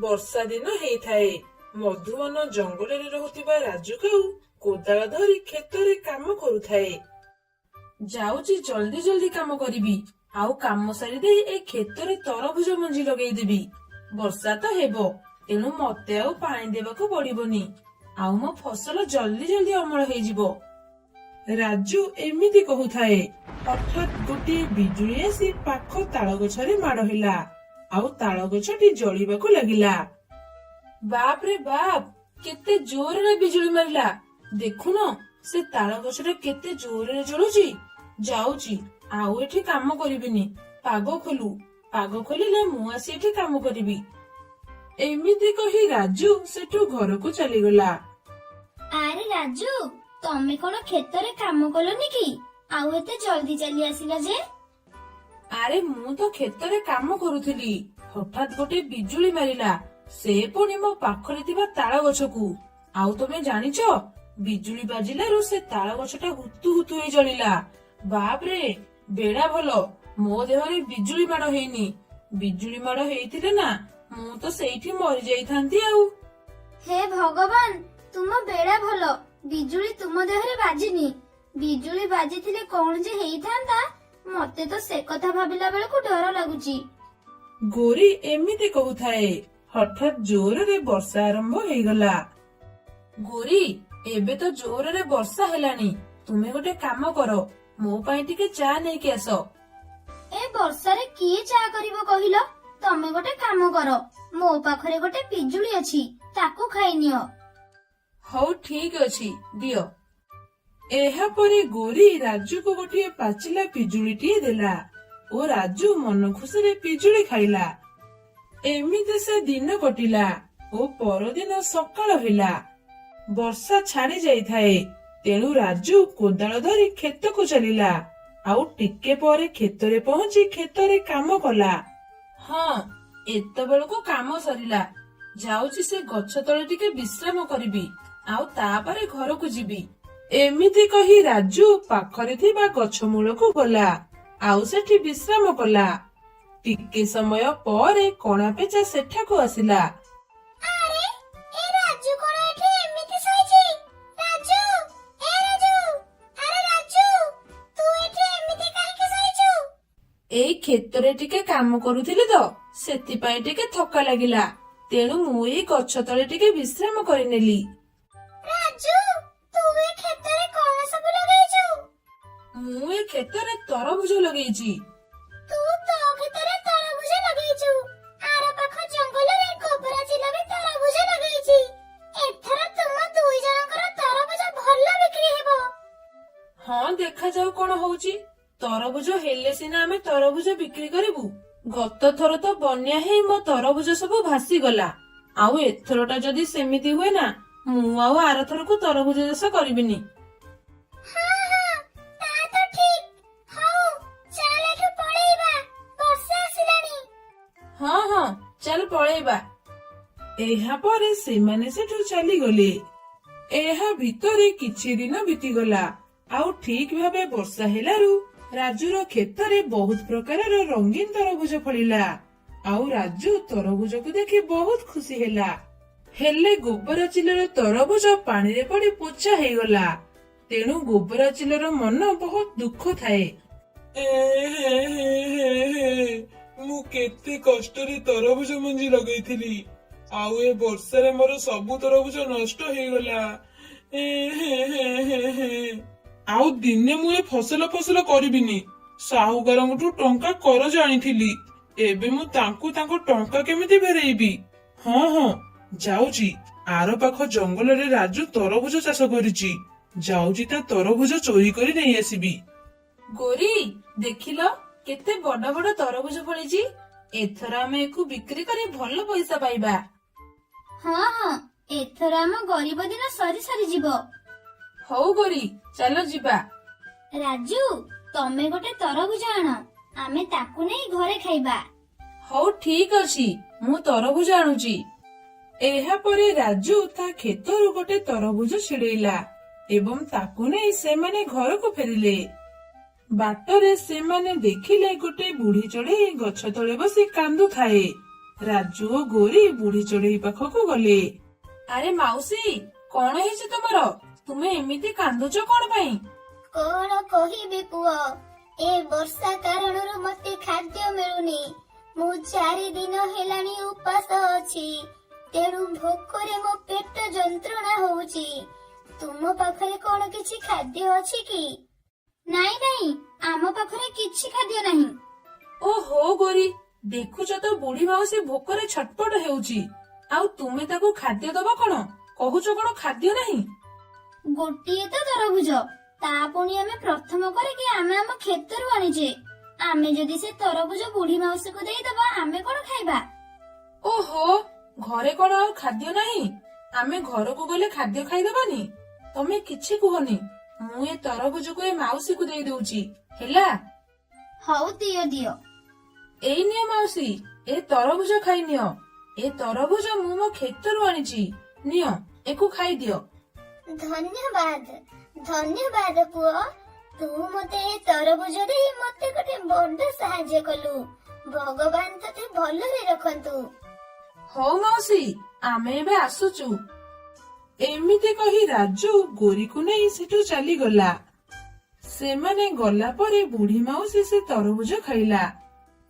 ବର୍ଷା ଦିନ ହେଇଥାଏ। ମଧୁବନ ଜଙ୍ଗଲରେ ରହୁଥିବା ରାଜୁ କାଉ କୋଦାଳ ଧରି କ୍ଷେତରେ କାମ କରୁଥାଏ। ଯାଉଛି ଜଲ୍ଦି ଜଲ୍ଦି କାମ କରିବି, ଆଉ କାମ ସାରିଦେଇ ଏ କ୍ଷେତରେ ତରଭୁଜ ମଞ୍ଜି ଲଗେଇଦେବି। ବର୍ଷା ତ ହେବ, ତେଣୁ ମତେ ଆଉ ପାଣି ଦେବାକୁ ପଡିବନି, ଆଉ ମୋ ଫସଲ ଜଲ୍ଦି ଜଲ୍ଦି ଅମଳ ହେଇଯିବ। ରାଜୁ ଏମିତି କହୁଥାଏ। ହଠାତ୍ ଗୋଟିଏ ବିଜୁଳି ଆସି ପାଖ ତାଳ ଗଛରେ ମାଡ଼ ହେଲା, ଆଉ ତାଳ ଗଛଟି ଜଳିବାକୁ ଲାଗିଲା। ବାପ୍ ରେ ବାପ୍, କେତେ ଜୋରରେ ବିଜୁଳି ମାରିଲା। ଦେଖୁନ, ସେ ତାଳ ଗଛଟା କେତେ ଜୋରରେ ଜଳୁଛି। ଯାଉଛି, ଆଉ ଏଠି କାମ କରିବିନି। ପାଗ ଖୋଲୁ, ପାଗ ଖୋଲିଲେ ମୁଁ ଆସି ଏଠି କାମ କରିବି। ଏମିତି କହି ରାଜୁ ସେଠୁ ଘରକୁ ଚାଲିଗଲା। ଆରେ ରାଜୁ, ତମେ କଣ କ୍ଷେତରେ କାମ କଲନି କି? ଆଉ ଏତେ ଜଲ୍ଦି ଚାଲି ଆସିଲା ଯେ? ଆରେ ମୁଁ ତ କ୍ଷେତରେ କାମ କରୁଥିଲି, ହଠାତ୍ ଗୋଟେ ବିଜୁଳି ମାରିଲା, ସେ ପୁଣି ମୋ ପାଖରେ ଥିବା ତାଳ ଗଛକୁ। ଆଉ ତମେ ଜାଣିଛ, ବିଜୁଳି ବାଜିଲାରୁ ସେ ତାଳ ଗଛଟା ହୁତୁ ହୁତୁ ହେଇ ଜଳିଲା। ବାପ୍ ରେ, ବେଳା ଭଲ, ମୋ ଦେହରେ ବିଜୁଳି ମାଡ଼ ହେଇନି। ବିଜୁଳି ମାଡ଼ ହେଇଥିଲେ ନା, ମୁଁ ତ ସେଇଠି ମରି ଯାଇଥାନ୍ତି ଆଉ। ହେ ଭଗବାନ, ତୁମ ବେଳା ଭଲ, ବିଜୁଳି ତୁମ ଦେହରେ ବାଜିନି। ବିଜୁଳି ବାଜିଥିଲେ କଣ ଯେ ହେଇଥାନ୍ତା, ମତେ ତ ସେ କଥା ଭାବିଲା ବେଳକୁ ଡର ଲାଗୁଛି। ଗୋରି ଏମିତି କହୁଥାଏ। ହଠାତ୍ ଜୋରରେ ବର୍ଷା ଆରମ୍ଭ ହେଇଗଲା। ଗୋରି, ଏବେ ତ ଜୋରରେ ବର୍ଷା ହେଲାଣି, ତୁମେ ଗୋଟେ କାମ କର, ମୋ ପାଇଁ ଟିକେ ଚା ନେଇକି ଆସ। ଏ ବର୍ଷାରେ କିଏ ଚା କରିବ କହିଲ? ତମେ ଗୋଟେ କାମ କର, ମୋ ପାଖରେ ଗୋଟେ ପିଜୁଳି ଅଛି, ତାକୁ ଖାଇନିଅ। ହଉ ଠିକ ଅଛି, ଦିଅ। ଏହାପରେ ଗୋରି ରାଜୁକୁ ଗୋଟିଏ ପାଚିଲା ପିଜୁଳିଟିଏ ଦେଲା ଓ ରାଜୁ ମନ ଖୁସିରେ ପିଜୁଳି ଖାଇଲା। ଏମିତି ସେ ଦିନ କଟିଲା ଓ ପରଦିନ ସକାଳ ହେଲା। ବର୍ଷା ଛାଡି ଯାଇଥାଏ, ତେଣୁ ରାଜୁ କୋଦାଳ ଧରି କ୍ଷେତକୁ ଚାଲିଲା। ଆଉ ଟିକେ ପରେ କ୍ଷେତରେ ପହଞ୍ଚି କ୍ଷେତରେ କାମ କଲା। ହଁ, ଏତେବେଳକୁ କାମ ସରିଲା। ଯାଉଛି ସେ ଗଛ ତଳେ ଟିକେ ବିଶ୍ରାମ କରିବି, ଆଉ ତାପରେ ଘରକୁ ଯିବି। ଏମିତି କହି ରାଜୁ ପାଖରେ ଥିବା ଗଛ ମୂଳକୁ ଗଲା, ଆଉ ସେଠି ବିଶ୍ରାମ କଲା। ଟିକେ ସମୟ ପରେ କଣା ପେଚା ସେଠାକୁ ଆସିଲା। ଆରେ, ଏ ରାଜୁ କଣ ଏଠି ଏମିତି ଶୋଇଛି? ରାଜୁ, ଏ ରାଜୁ, ଆରେ ରାଜୁ, ତୁ ଏଠି ଏମିତି କାହିଁକି ଶୋଇଛୁ? ଏଇ କ୍ଷେତରେ ଟିକେ କାମ କରୁଥିଲି ତ, ସେଥିପାଇଁ ଟିକେ ଥକା ଲାଗିଲା, ତେଣୁ ମୁଁ ଏଇ ଗଛ ତଳେ ଟିକେ ବିଶ୍ରାମ କରିନେଲି। ରାଜୁ, ତୁ ଏ କ୍ଷେତରେ କଣ ସବୁ ଲଗେଇଛୁ? ମୁଁ ଏ କ୍ଷେତରେ ତରଭୁଜ ଲଗେଇଛି। ତୁ ତୋ କ୍ଷେତରେ ତରଭୁଜ ଲଗେଇଛୁ? ଆର ପାଖ ଜଙ୍ଗଲରେ ଗୋବରା ଚିଲ ବି ତରଭୁଜ ଲଗେଇଛି। ଏଥର ତୁମ ଦୁଇ ଜଣଙ୍କର ତରଭୁଜ ଭଲ ବିକ୍ରି ହେବ। ହଁ, ଦେଖାଯାଉ କଣ ହଉଛି। ତରଭୁଜ ହେଲେ ସିନା ଆମେ ତରଭୁଜ ବିକ୍ରି କରିବୁ। ଗତ ଥର ତ ବନ୍ୟା ହେଇ ମୋ ତରଭୁଜ ସବୁ ଭାସିଗଲା। ଆଉ ଏଥରଟା ଯଦି ସେମିତି ହୁଏ ନା, ମୁଁ ଆଉ ଆରଥରକୁ ତରଭୁଜ ଚାଷ କରିବିନି। ହଁ ହଁ, ତା ତ ଠିକ୍। ହଉ, ଚାଲ ଏଠୁ ପଳେଇବା, ବର୍ଷା ଆସିଲାଣି। ହଁ ହଁ, ଚାଲ ପଳେଇବା। ଏହା ପରେ ସେମାନେ ସେଠୁ ଚାଲିଗଲେ। ଏହା ଭିତରେ କିଛି ଦିନ ବିତିଗଲା, ଆଉ ଠିକ ଭାବେ ବର୍ଷା ହେଲାରୁ ରାଜୁର କ୍ଷେତରେ ବହୁତ ପ୍ରକାରର ରଙ୍ଗୀନ ତରଭୁଜ ଫଳିଲା। ଆଉ ରାଜୁ ତରଭୁଜକୁ ଦେଖି ବହୁତ ଖୁସି ହେଲା। ହେଲେ ଗୋବରା ଚିଲର ତରଭୁଜ ପାଣିରେ ପଡି ପୋଚା ହେଇଗଲା, ତେଣୁ ଗୋବରା ଚିଲର ମନ ବହୁତ ଦୁଃଖ ଥାଏ। ମୁଁ କେତେ କଷ୍ଟରେ ତରଭୁଜ ମଞ୍ଜି ଲଗେଇଥିଲି, ଆଉ ଏ ବର୍ଷାରେ ମୋର ସବୁ ତରଭୁଜ ନଷ୍ଟ ହେଇଗଲା। ଆଉ ଦିନେ ମୁଁ ଏ ଫସଲ କରିବିନି। ସାହୁକାରଙ୍କଠୁ ଟଙ୍କା କରଜ ଆଣିଥିଲି, ଏବେ ମୁଁ ତାଙ୍କୁ ତାଙ୍କ ଟଙ୍କା କେମିତି ଫେରେଇବି? ହଁ ହଁ, ଯାଉଛି, ଆର ପାଖ ଜଙ୍ଗଲରେ ରାଜୁ ତରଭୁଜ ଚାଷ କରିଛି, ଯାଉଛି ତା ତରଭୁଜ ଚୋରି କରି ନେଇ ଆସିବି। ଗୋରି, ଦେଖିଲ, କେତେ ବଡ ବଡ ତରଭୁଜ ଫଳିଛି। ଏଥର ଆମେ ଏକୁ ବିକ୍ରି କରି ଭଲ ପଇସା ପାଇବା। ହଁ ହଁ, ଏଥର ଆମ ଗରିବ ଦିନ ସରି ସରିଯିବ। ହଉ ଗୋରି, ଚାଲ ଯିବା। ରାଜୁ, ତମେ ଗୋଟେ ତରଭୁଜ ଆଣ, ଆମେ ତାକୁ ନେଇ ଘରେ ଖାଇବା। ହଉ ଠିକ ଅଛି, ମୁଁ ତରଭୁଜ ଆଣୁଛି। ଏହାପରେ ରାଜୁ ତା କ୍ଷେତରୁ ଗୋଟେ ତରଭୁଜ ଛିଡେଇଲା ଏବଂ ତାକୁ ନେଇ ସେମାନେ ଘରକୁ ଫେରିଲେ। ବାଟରେ ସେମାନେ ଦେଖିଲେ ଗୋଟେ ବୁଢୀ ଚଢେଇ ଗଛ ତଳେ ବସି କାନ୍ଦୁଥାଏ। ରାଜୁ ଓ ଗୋରି ବୁଢୀ ଚଢେଇ ପାଖକୁ ଗଲେ। ଆରେ ମାଉସୀ, କଣ ହେଇଛି ତମର? ତୁମେ ଏମିତି କାନ୍ଦୁଛ କଣ ପାଇଁ? କଣ କହିବି ପୁଅ, ଏ ବର୍ଷା କାରଣରୁ ମତେ ଖାଦ୍ୟ ମିଳୁନି। ମୁଁ 4 ଦିନ ହେଲାଣି ଉପାସ ଅଛି, ତେଣୁ ଭୋକରେ ମୋ ପେଟ ଯନ୍ତ୍ରଣା ହଉଛି। ତୁମ ପାଖରେ କଣ କିଛି ଖାଦ୍ୟ ଅଛି କି? ନାଇଁ ନାଇଁ, ଆମ ପାଖରେ କିଛି ଖାଦ୍ୟ ନାହିଁ। ଓହୋ ଗୋରି, ଦେଖୁଛ ତ ବୁଢୀ ମାଉସୀ ଭୋକରେ ଛଟପଟ ହେଉଛି, ଆଉ ତୁମେ ତାକୁ ଖାଦ୍ୟ ଦବ କଣ? କହୁଛ କଣ ଖାଦ୍ୟ ନାହିଁ? ଗୋଟିଏ ତ ତରଭୁଜ, ତା ପୁଣି ଆମେ ପ୍ରଥମ କରିକି ଆମେ ଆମ କ୍ଷେତରୁ ଆଣିଛେ। ଆମେ ଯଦି ସେ ତରଭୁଜ ବୁଢୀ ମାଉସୀକୁ ଦେଇଦବା, ଆମେ କଣ ଖାଇବା? ଓହୋ, ଘରେ କଣ ଆଉ ଖାଦ୍ୟ ନାହିଁ? ଆମେ ଘରକୁ ଗଲେ ଖାଦ୍ୟ ଖାଇଦବାନି? ତମେ କିଛି କୁହନି, ମୁଁ ଏ ତରଭୁଜକୁ ଏ ମାଉସୀକୁ ଦେଇ ଦଉଛି, ହେଲା? ହଉ ଦିଅ ଦିଅ। ଏଇ ନିଅ ମାଉସୀ, ଏ ତରଭୁଜ ଖାଇନିଅ। ଏ ତରଭୁଜ ମୁଁ ମୋ କ୍ଷେତରୁ ଆଣିଛି, ନିଅ ଏକୁ ଖାଇଦିଅ। ଧନ୍ୟବାଦ ଧନ୍ୟବାଦ ପୁଅ, ତୁ ମତେ ଏ ତରଭୁଜ ଦେଇ ମତେ ଗୋଟେ ବଡ ସାହାଯ୍ୟ କଲୁ। ଭଗବାନ ତତେ ଭଲରେ ରଖନ୍ତୁ। ହଉ ମାଉସୀ, ଆମେ ଏବେ ଆସୁଛୁ। ଏମିତି କହି ରାଜୁ ଗୋରିକୁ ନେଇ ସେଠୁ ଚାଲିଗଲା। ସେମାନେ ଗଲା ପରେ ବୁଢୀ ମାଉସୀ ସେ ତରଭୁଜ ଖାଇଲା।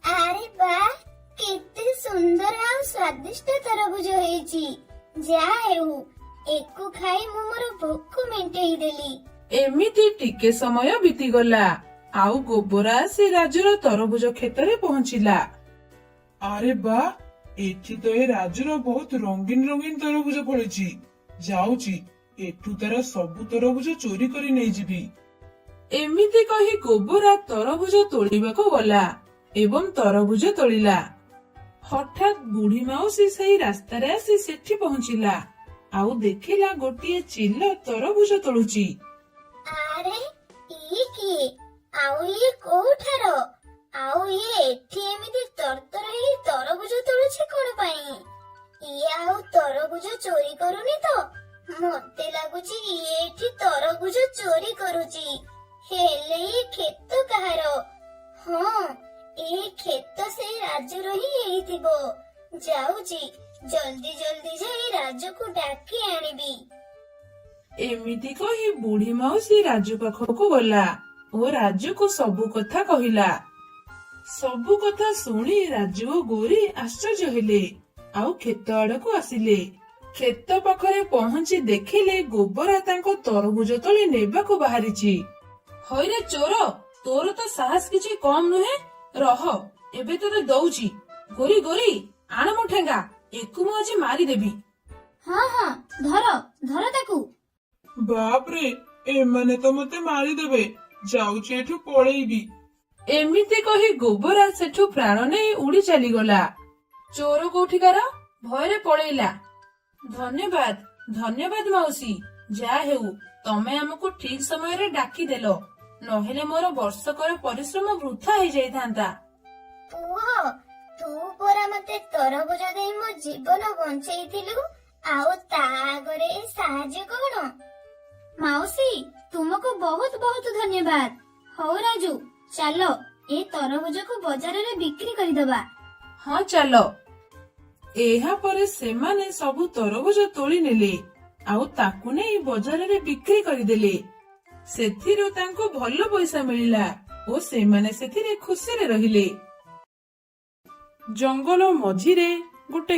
ଆରେ ବା, କେତେ ସୁନ୍ଦର ଆଉ ସ୍ୱାଦିଷ୍ଟ ତରଭୁଜ ହେଇଛି। ଯାହା ହେଉ, ଏକୁ ଖାଇ ମୁଁ ମୋର ଭୋକ ମେଣ୍ଟେଇ ଦେଲି। ଏମିତି ଟିକେ ସମୟ ବିତିଗଲା, ଆଉ ଗୋବରା ଆସି ରାଜୁର ତରଭୁଜ କ୍ଷେତରେ ପହଞ୍ଚିଲା। ଆରେ ବା, ଏଠି ତ ଏ ରାଜୁର ବହୁତ ରଙ୍ଗୀନ ରଙ୍ଗୀନ ତରଭୁଜ ଫଳିଛି। ଯାଉଛି, ଏଠୁ ତାର ସବୁ ତରଭୁଜ ଚୋରି କରି ନେଇଯିବି। ଏମିତି କହି ଗୋବରା ତରଭୁଜ ତୋଳିବାକୁ ଗଲା ଏବଂ ତରଭୁଜ ତୋଳିଲା। ହଠାତ୍ ବୁଢୀ ମାଉସୀ ସେଇ ରାସ୍ତାରେ ଆସି ସେଠି ପହଞ୍ଚିଲା, ଆଉ ଦେଖିଲା ଗୋଟିଏ ଚିଲ ତରଭୁଜ ତୋଳୁଛି। ଆରେ ଇଏ କିଏ? ଆଉ ଇଏ କୋଉଠାର? ଆଉ ଇଏ ଏଠି ଏମିତି ତରତର ହେଇ ତରଭୁଜ ତୋଳୁଛି କଣ ପାଇଁ? ଇଏ ଆଉ ତରଭୁଜ ଚୋରି କରୁନି ତ? ମତେ ଲାଗୁଛି ଇଏ ଏଠି ତରଭୁଜ ଚୋରି କରୁଛି। ହେଲେ ଏ କ୍ଷେତ କାହାର? ହଁ, ଏ କ୍ଷେତ ସେଇ ରାଜୁର ହିଁ ହେଇଥିବ। ଯାଉଛି, ଜଲ୍ଦି ଜଲ୍ଦି ଯାଇ ରାଜୁକୁ ଡାକି ଆଣିବି। ଏମିତି କହି ବୁଢୀ ମାଉସୀ ରାଜୁ ପାଖକୁ ଗଲା ଓ ରାଜୁକୁ ସବୁ କଥା କହିଲା। ସବୁ କଥା ଶୁଣି ରାଜୁ ଓ ଗୋରି ଆଶ୍ଚର୍ଯ୍ୟ ହେଲେ, ଆଉ କ୍ଷେତ ଆଡକୁ ଆସିଲେ। କ୍ଷେତ ପାଖରେ ପହଞ୍ଚି ଦେଖିଲେ ଗୋବରା ତାଙ୍କ ତରଭୁଜ ତୋଳି ନେବାକୁ ବାହାରିଛି। ହଇରେ ଚୋର, ତୋର ତ ସାହସ କିଛି କମ ନୁହେଁ। ରହ, ଏବେ ତୋତେ ଦଉଛି। ଗୋରି ଗୋରି, ଆଣ ମୋ ଠେଙ୍ଗା, ଏକୁ ମୁଁ ଆଜି ମାରିଦେବି। ହଁ ହଁ, ଧର ଧର ତାକୁ। ବାପରେ, ଏମାନେ ତ ମତେ ମାରିଦେବେ। ଯାଉଛି, ଏଠୁ ପଳେଇବି। ଏମିତି କହି ଗୋବରା ସେଠୁ ପ୍ରାଣ ନେଇ ଉଡି ଚାଲିଗଲା। ଚୋର କୋଉଠିକାର ଭୟରେ ପଳେଇଲା। ଧନ୍ୟବାଦ ଧନ୍ୟବାଦ ମାଉସୀ, ଯାହା ହେଉ ତମେ ଆମକୁ ଠିକ ସମୟରେ ଡାକିଦେଲ, ନହେଲେ ମୋର ବର୍ଷକର ପରିଶ୍ରମ ବୃଥା ହେଇଯାଇଥାନ୍ତା। ପୁଅ, ତୁ ପରା ମତେ ତରଭୁଜ ଦେଇ ମୋ ଜୀବନ ବଞ୍ଚେଇଥିଲୁ, ଆଉ ତା ଆଗରେ ଏ ସାହାଯ୍ୟ କଣ? ମାଉସୀ, ତୁମକୁ ବହୁତ ବହୁତ ଧନ୍ୟବାଦ। ହଉ ରାଜୁ, ଚାଲ ଏ ତରଭୁଜକୁ ବଜାରରେ ବିକ୍ରି କରିଦବା। ହଁ ଚାଲ। ଏହା ପରେ ସେମାନେ ସବୁ ତରଭୁଜ ତୋଳି ନେଲେ, ଆଉ ତାକୁ ନେଇ ବଜାରରେ ବିକ୍ରି କରିଦେଲେ। ସେଥିରୁ ତାଙ୍କୁ ଭଲ ପଇସା ମିଳିଲା ଓ ସେମାନେ ସେଥିରେ ଖୁସିରେ ରହିଲେ। ଜଙ୍ଗଲ ମଝିରେ ଗୋଟେ